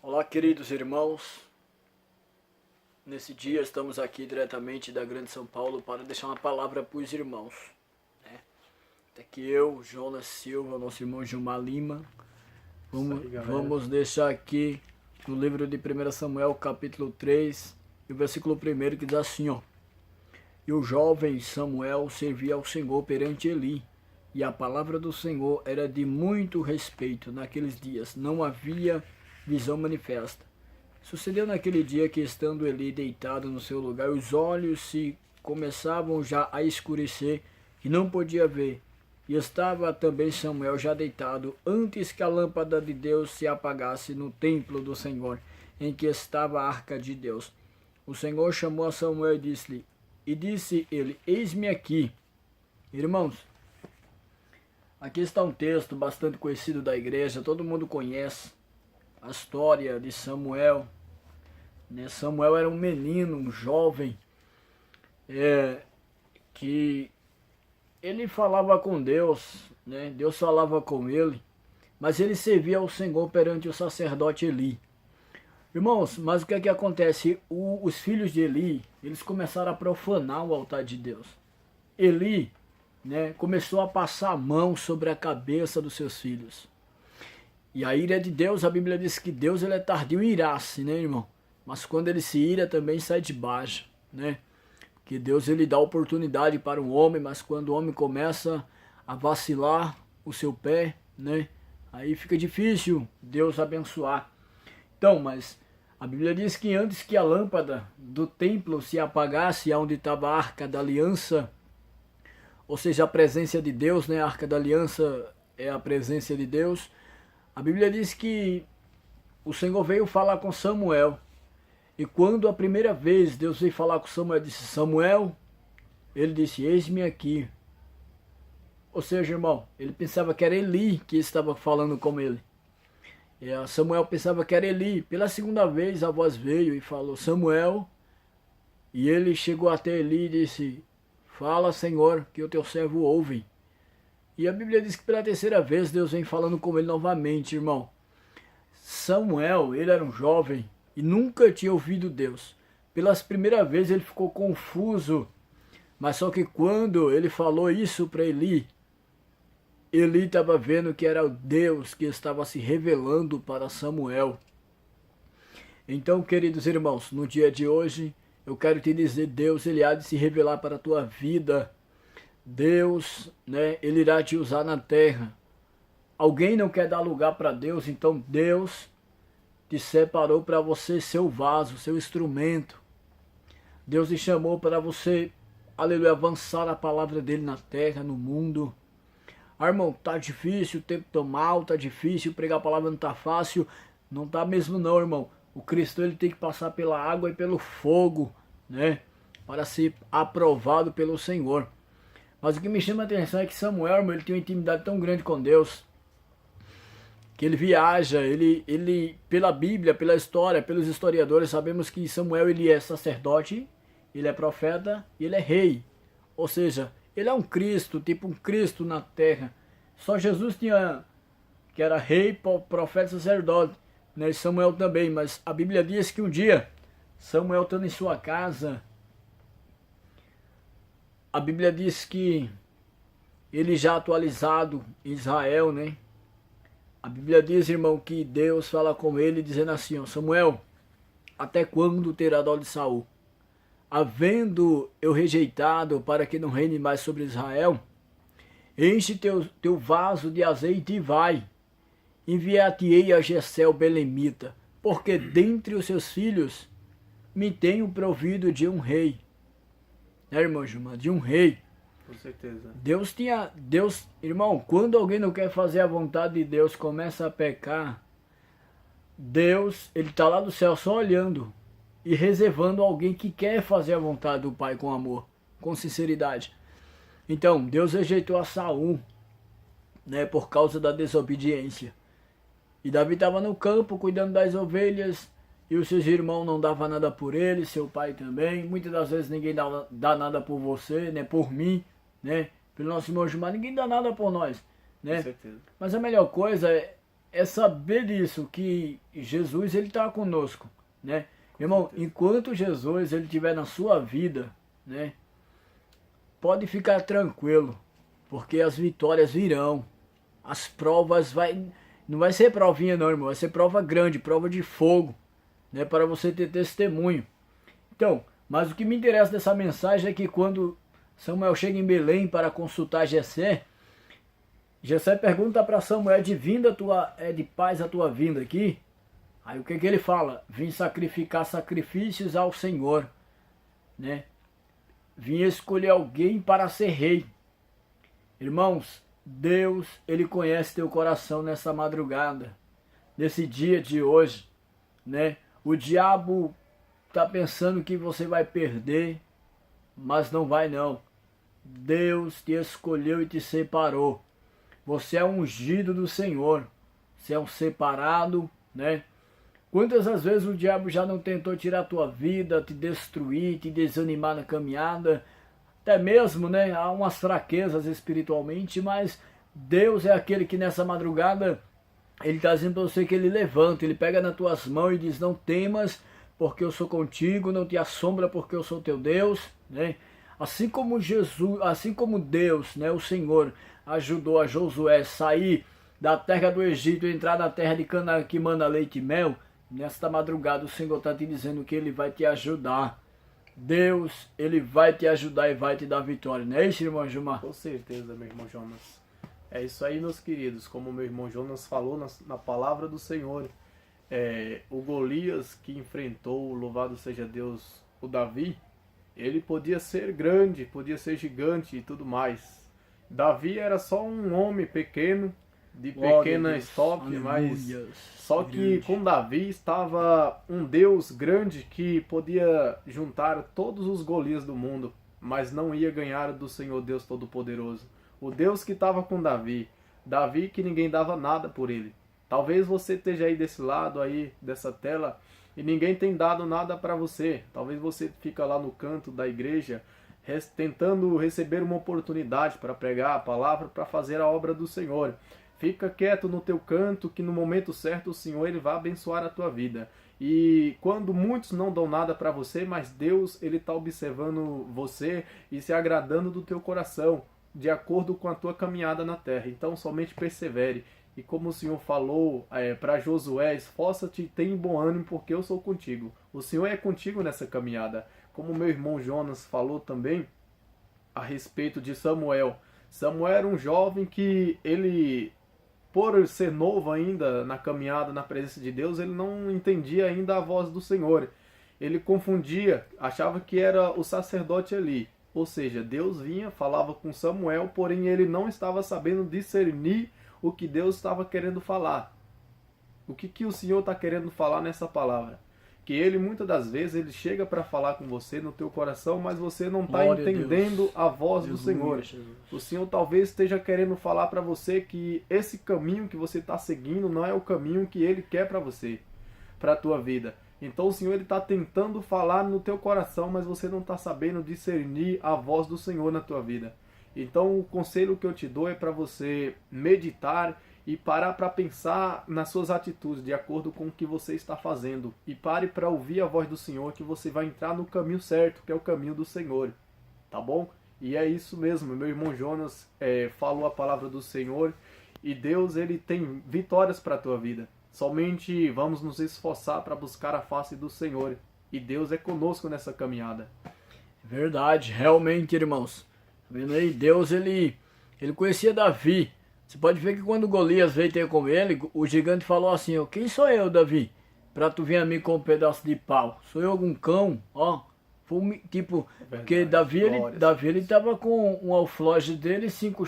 Olá, queridos irmãos. Nesse dia estamos aqui diretamente da Grande São Paulo para deixar uma palavra para os irmãos, né? Até que eu, Jonas Silva, nosso irmão Gilmar Lima, vamos deixar aqui no livro de 1 Samuel, capítulo 3, e o versículo 1 que diz assim, ó: E o jovem Samuel servia ao Senhor perante Eli, e a palavra do Senhor era de muito respeito naqueles dias, não havia visão manifesta. Sucedeu naquele dia que, estando Eli deitado no seu lugar, os olhos se começavam já a escurecer e não podia ver. E estava também Samuel já deitado, antes que a lâmpada de Deus se apagasse no templo do Senhor, em que estava a arca de Deus. O Senhor chamou a Samuel e disse ele: Eis-me aqui. Irmãos, aqui está um texto bastante conhecido da igreja, todo mundo conhece a história de Samuel, né? Samuel era um menino, um jovem, que ele falava com Deus, né? Deus falava com ele, mas ele servia ao Senhor perante o sacerdote Eli. Irmãos, mas o que é que acontece? Os filhos de Eli, eles começaram a profanar o altar de Deus. Eli, né, começou a passar a mão sobre a cabeça dos seus filhos. E a ira de Deus, a Bíblia diz que Deus ele é tardio em irar-se, né, irmão? Mas quando ele se ira também sai de baixo, né? Porque Deus ele dá oportunidade para o homem, mas quando o homem começa a vacilar o seu pé, né? Aí fica difícil Deus abençoar. Então, mas a Bíblia diz que antes que a lâmpada do templo se apagasse, onde estava a Arca da Aliança, ou seja, a presença de Deus, né? A Arca da Aliança é a presença de Deus. A Bíblia diz que o Senhor veio falar com Samuel. E quando a primeira vez Deus veio falar com Samuel, disse: Samuel, ele disse: Eis-me aqui. Ou seja, irmão, ele pensava que era Eli que estava falando com ele. E Samuel pensava que era Eli. Pela segunda vez a voz veio e falou: Samuel. E ele chegou até Eli e disse: Fala, Senhor, que o teu servo ouve. E a Bíblia diz que pela terceira vez Deus vem falando com ele novamente, irmão. Samuel, ele era um jovem e nunca tinha ouvido Deus. Pelas primeiras vezes ele ficou confuso. Mas só que quando ele falou isso para Eli, Eli estava vendo que era o Deus que estava se revelando para Samuel. Então, queridos irmãos, no dia de hoje, eu quero te dizer, Deus ele há de se revelar para a tua vida. Deus, né, ele irá te usar na terra. Alguém não quer dar lugar para Deus, então Deus te separou para você ser o vaso, seu instrumento. Deus te chamou para você, aleluia, avançar a palavra dele na terra, no mundo. Ah, irmão, tá difícil, o tempo tá mal, tá difícil, pregar a palavra não tá fácil. Não tá mesmo não, irmão. O cristão ele tem que passar pela água e pelo fogo, né, para ser aprovado pelo Senhor. Mas o que me chama a atenção é que Samuel, irmão, ele tem uma intimidade tão grande com Deus, que ele viaja, ele pela Bíblia, pela história, pelos historiadores, sabemos que Samuel ele é sacerdote, ele é profeta e ele é rei. Ou seja, ele é um Cristo, tipo um Cristo na terra. Só Jesus tinha, que era rei, profeta e sacerdote, né? E Samuel também, mas a Bíblia diz que um dia, Samuel estando em sua casa, a Bíblia diz que ele já atualizado em Israel, né? A Bíblia diz, irmão, que Deus fala com ele dizendo assim, ó: Samuel, até quando terá dó de Saul? Havendo eu rejeitado para que não reine mais sobre Israel, enche teu vaso de azeite e vai. Enviar-te-ei a Jessé o belemita, porque dentre os seus filhos me tenho provido de um rei. Né, irmão Gilmar? De um rei. Com certeza. Deus, irmão, quando alguém não quer fazer a vontade de Deus, começa a pecar, Deus, ele está lá do céu só olhando e reservando alguém que quer fazer a vontade do Pai com amor, com sinceridade. Então, Deus rejeitou a Saul, né, por causa da desobediência. E Davi estava no campo cuidando das ovelhas, e os seus irmãos não davam nada por ele, seu pai também. Muitas das vezes ninguém dá nada por você, né, por mim, né, pelo nosso irmão Gilmar, ninguém dá nada por nós, né. Com certeza. Mas a melhor coisa é saber disso, que Jesus ele está conosco, né? Irmão, enquanto Jesus ele estiver na sua vida, né? Pode ficar tranquilo, porque as vitórias virão. As provas não vai ser provinha não, irmão, vai ser prova grande, prova de fogo, né, para você ter testemunho. Então, mas o que me interessa dessa mensagem é que quando Samuel chega em Belém para consultar Jessé, Jessé pergunta para Samuel: é de paz a tua vinda aqui? Aí o que ele fala? Vim sacrificar sacrifícios ao Senhor, né? Vim escolher alguém para ser rei. Irmãos, Deus, ele conhece teu coração nessa madrugada, nesse dia de hoje, né? O diabo tá pensando que você vai perder, mas não vai não. Deus te escolheu e te separou. Você é ungido do Senhor. Você é um separado, né? Quantas as vezes o diabo já não tentou tirar a tua vida, te destruir, te desanimar na caminhada? Até mesmo, né? Há umas fraquezas espiritualmente, mas Deus é aquele que nessa madrugada, ele está dizendo para você que ele levanta, ele pega nas tuas mãos e diz: não temas, porque eu sou contigo, não te assombra, porque eu sou teu Deus, né? Assim como Jesus, assim como Deus, né, o Senhor, ajudou a Josué a sair da terra do Egito e entrar na terra de Canaã que mana leite e mel, nesta madrugada o Senhor está te dizendo que ele vai te ajudar. Deus, ele vai te ajudar e vai te dar vitória, não é isso, irmão Gilmar? Com certeza, meu irmão Jonas. É isso aí, meus queridos, como meu irmão Jonas falou na palavra do Senhor. O Golias que enfrentou, louvado seja Deus, o Davi, ele podia ser grande, podia ser gigante e tudo mais. Davi era só um homem pequeno, de pequena estoque, mas só que com Davi estava um Deus grande que podia juntar todos os Golias do mundo, mas não ia ganhar do Senhor Deus Todo-Poderoso. O Deus que estava com Davi, Davi que ninguém dava nada por ele. Talvez você esteja aí desse lado aí dessa tela e ninguém tem dado nada para você. Talvez você fica lá no canto da igreja tentando receber uma oportunidade para pregar a palavra, para fazer a obra do Senhor. Fica quieto no teu canto que no momento certo o Senhor ele vai abençoar a tua vida. E quando muitos não dão nada para você, mas Deus ele está observando você e se agradando do teu coração, de acordo com a tua caminhada na terra. Então somente persevere. E como o Senhor falou para Josué: esforça-te e tenha bom ânimo, porque eu sou contigo. O Senhor é contigo nessa caminhada. Como meu irmão Jonas falou também a respeito de Samuel. Samuel era um jovem que ele, por ser novo ainda na caminhada, na presença de Deus, ele não entendia ainda a voz do Senhor. Ele confundia, achava que era o sacerdote ali. Ou seja, Deus vinha, falava com Samuel, porém ele não estava sabendo discernir o que Deus estava querendo falar. O que o Senhor está querendo falar nessa palavra? Que ele, muitas das vezes, ele chega para falar com você no teu coração, mas você não está entendendo a voz do Senhor. O Senhor talvez esteja querendo falar para você que esse caminho que você está seguindo não é o caminho que ele quer para você, para a tua vida. Então o Senhor está tentando falar no teu coração, mas você não está sabendo discernir a voz do Senhor na tua vida. Então o conselho que eu te dou é para você meditar e parar para pensar nas suas atitudes de acordo com o que você está fazendo. E pare para ouvir a voz do Senhor, que você vai entrar no caminho certo, que é o caminho do Senhor. Tá bom? E é isso mesmo, meu irmão Jonas falou a palavra do Senhor e Deus ele tem vitórias para a tua vida. Somente vamos nos esforçar para buscar a face do Senhor. E Deus é conosco nessa caminhada. Verdade, realmente, irmãos. Vendo aí, Deus ele conhecia Davi. Você pode ver que quando Golias veio ter com ele, o gigante falou assim: ó, quem sou eu, Davi, para tu vir a mim com um pedaço de pau? Sou eu algum cão? Ó, tipo, porque Davi ele estava com um alforje dele, 5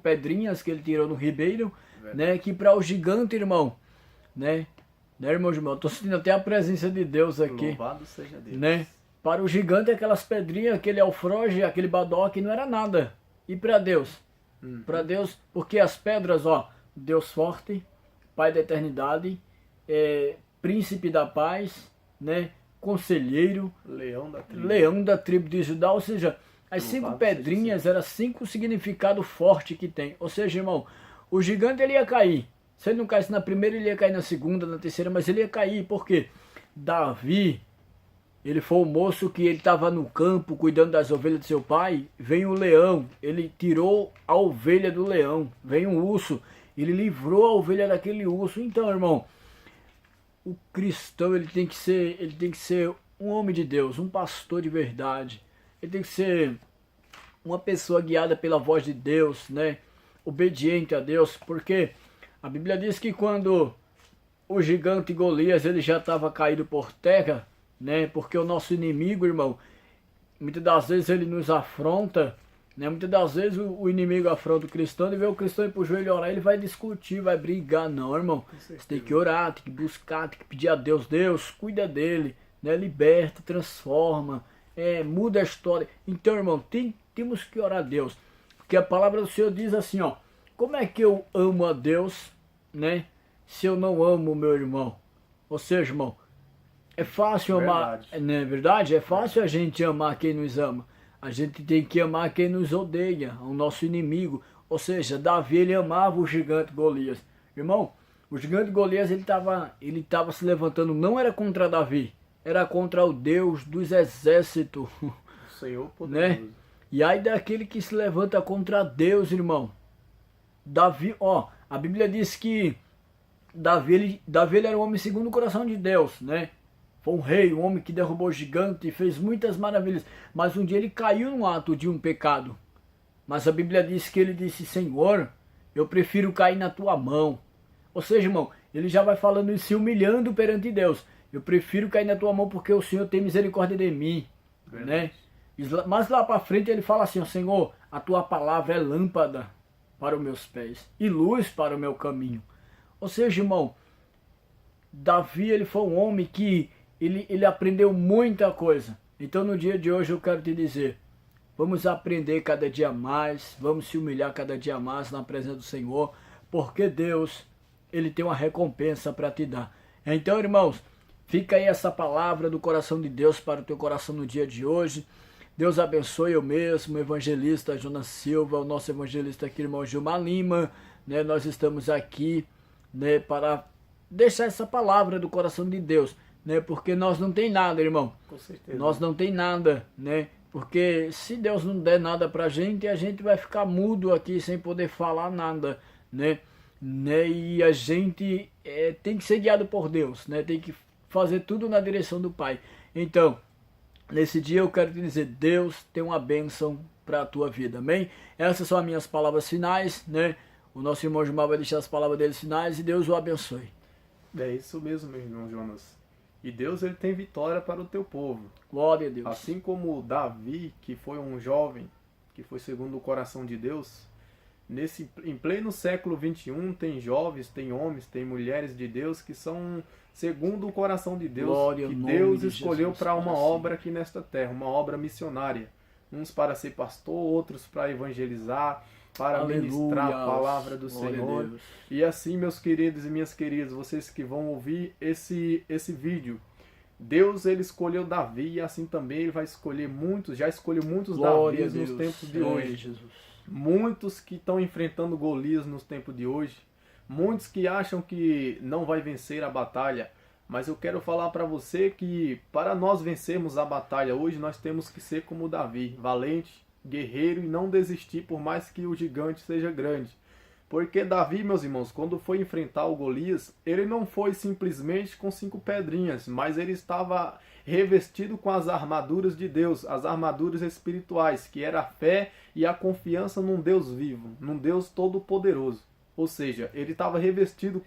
pedrinhas que ele tirou no ribeiro, né? Que para o gigante, irmão, né, irmão? Estou sentindo até a presença de Deus aqui. Louvado seja Deus. Né? Para o gigante, aquelas pedrinhas, aquele alforje, aquele badoque, não era nada. E para Deus? Para Deus, porque as pedras, ó, Deus forte, Pai da eternidade, príncipe da paz, né? Conselheiro, leão da tribo de Judá, ou seja, as 5 pedrinhas eram 5 significados fortes que tem. Ou seja, irmão, o gigante ele ia cair. Se ele não caísse na primeira, ele ia cair na segunda, na terceira, mas ele ia cair. Por quê? Davi, ele foi o moço que ele estava no campo cuidando das ovelhas de seu pai. Vem o leão, ele tirou a ovelha do leão. Vem um urso, ele livrou a ovelha daquele urso. Então, irmão, o cristão ele tem que ser um homem de Deus, um pastor de verdade. Ele tem que ser uma pessoa guiada pela voz de Deus, né? Obediente a Deus, porque a Bíblia diz que quando o gigante Golias ele já estava caído por terra, né? Porque o nosso inimigo, irmão, muitas das vezes ele nos afronta, né? Muitas das vezes o inimigo afronta o cristão e vê o cristão ir pro joelho orar, ele vai discutir, vai brigar. Não, irmão. Você tem que orar, tem que buscar, tem que pedir a Deus. Deus, cuida dele, né? Liberta, transforma, muda a história. Então, irmão, temos que orar a Deus. Porque a palavra do Senhor diz assim, ó. Como é que eu amo a Deus, né? Se eu não amo o meu irmão? Ou seja, irmão, é fácil amar, não é verdade? É fácil a gente amar quem nos ama. A gente tem que amar quem nos odeia, o nosso inimigo. Ou seja, Davi ele amava o gigante Golias. Irmão, o gigante Golias ele tava se levantando, não era contra Davi, era contra o Deus dos exércitos. O Senhor poderoso. Né? E aí daquele que se levanta contra Deus, irmão. Davi, ó, a Bíblia diz que Davi ele era um homem segundo o coração de Deus, né? Foi um rei, um homem que derrubou o gigante e fez muitas maravilhas. Mas um dia ele caiu no ato de um pecado. Mas a Bíblia diz que ele disse, Senhor, eu prefiro cair na tua mão. Ou seja, irmão, ele já vai falando e se humilhando perante Deus. Eu prefiro cair na tua mão porque o Senhor tem misericórdia de mim, né? Mas lá para frente ele fala assim, Senhor, a tua palavra é lâmpada para os meus pés e luz para o meu caminho. Ou seja, irmão, Davi ele foi um homem que ele aprendeu muita coisa. Então no dia de hoje eu quero te dizer, vamos aprender cada dia mais, vamos se humilhar cada dia mais na presença do Senhor, porque Deus, ele tem uma recompensa para te dar. Então, irmãos, fica aí essa palavra do coração de Deus para o teu coração no dia de hoje. Deus abençoe eu mesmo, o evangelista Jonas Silva, o nosso evangelista aqui, irmão Gilmar Lima, né? Nós estamos aqui, né, para deixar essa palavra do coração de Deus, né? Porque nós não tem nada, irmão. Com certeza. Nós não tem nada, né? Porque se Deus não der nada pra gente, a gente vai ficar mudo aqui sem poder falar nada, né? E a gente tem que ser guiado por Deus, né? Tem que fazer tudo na direção do Pai. Então, nesse dia eu quero te dizer, Deus tem uma bênção para a tua vida, amém? Essas são as minhas palavras finais, né? O nosso irmão Gilmar vai deixar as palavras dele finais e Deus o abençoe. É isso mesmo, meu irmão Jonas. E Deus ele tem vitória para o teu povo. Glória a Deus. Assim como Davi, que foi um jovem, que foi segundo o coração de Deus, em pleno século 21 tem jovens, tem homens, tem mulheres de Deus que são segundo o coração de Deus, Glória que ao nome Deus de escolheu Jesus, para uma para obra aqui nesta terra, uma obra missionária. Uns para ser pastor, outros para evangelizar, para Aleluia, ministrar a palavra do glória a Senhor. Deus. E assim, meus queridos e minhas queridas, vocês que vão ouvir esse vídeo, Deus ele escolheu Davi e assim também ele vai escolher muitos, já escolheu muitos Glória Davis a Deus. nos tempos de É, hoje. Jesus. Muitos que estão enfrentando Golias nos tempos de hoje. Muitos que acham que não vai vencer a batalha. Mas eu quero falar para você que para nós vencermos a batalha hoje, nós temos que ser como Davi, valente, guerreiro e não desistir por mais que o gigante seja grande. Porque Davi, meus irmãos, quando foi enfrentar o Golias, ele não foi simplesmente com 5 pedrinhas, mas ele estava revestido com as armaduras de Deus, as armaduras espirituais, que era a fé e a confiança num Deus vivo, num Deus todo-poderoso. Ou seja, ele estava revestido,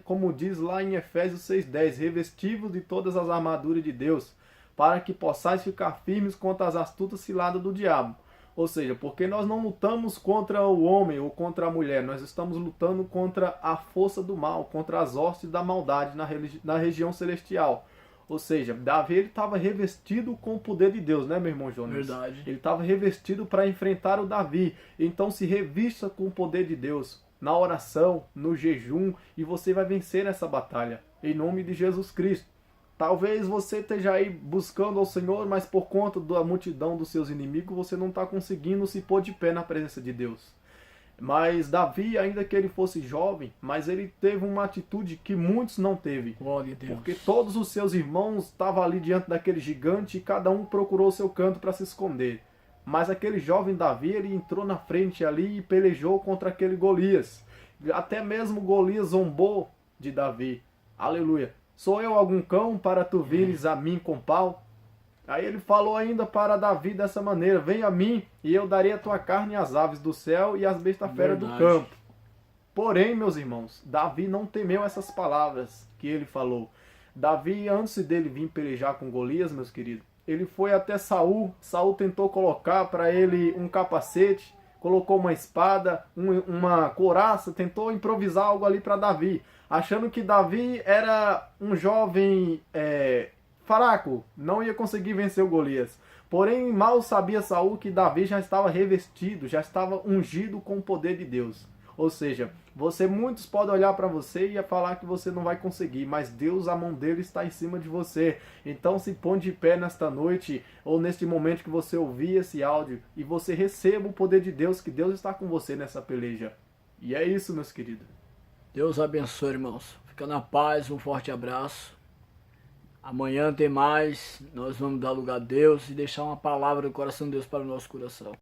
como diz lá em Efésios 6,10, revestido de todas as armaduras de Deus, para que possais ficar firmes contra as astutas ciladas do diabo. Ou seja, porque nós não lutamos contra o homem ou contra a mulher, nós estamos lutando contra a força do mal, contra as hostes da maldade na região celestial. Ou seja, Davi estava revestido com o poder de Deus, né, meu irmão Jonas? Verdade. Ele estava revestido para enfrentar o Davi. Então se revista com o poder de Deus, na oração, no jejum, e você vai vencer essa batalha, em nome de Jesus Cristo. Talvez você esteja aí buscando ao Senhor, mas por conta da multidão dos seus inimigos, você não está conseguindo se pôr de pé na presença de Deus. Mas Davi, ainda que ele fosse jovem, mas ele teve uma atitude que muitos não teve. Glória a Deus. Porque todos os seus irmãos estavam ali diante daquele gigante e cada um procurou o seu canto para se esconder. Mas aquele jovem Davi, ele entrou na frente ali e pelejou contra aquele Golias. Até mesmo Golias zombou de Davi. Aleluia. Sou eu algum cão para tu vires a mim com pau? Aí ele falou ainda para Davi dessa maneira: vem a mim e eu darei a tua carne às aves do céu e às bestas feras do campo. Porém, meus irmãos, Davi não temeu essas palavras que ele falou. Davi, antes dele vir pelejar com Golias, meus queridos, ele foi até Saul. Saul tentou colocar para ele um capacete, colocou uma espada, uma couraça, tentou improvisar algo ali para Davi, achando que Davi era um jovem fraco, não ia conseguir vencer o Golias. Porém, mal sabia Saul que Davi já estava revestido, já estava ungido com o poder de Deus. Ou seja, muitos podem olhar para você e falar que você não vai conseguir, mas Deus, a mão dele está em cima de você. Então se põe de pé nesta noite, ou neste momento que você ouvir esse áudio, e você receba o poder de Deus, que Deus está com você nessa peleja. E é isso, meus queridos. Deus abençoe, irmãos. Fica na paz, um forte abraço. Amanhã tem mais, nós vamos dar lugar a Deus e deixar uma palavra do coração de Deus para o nosso coração.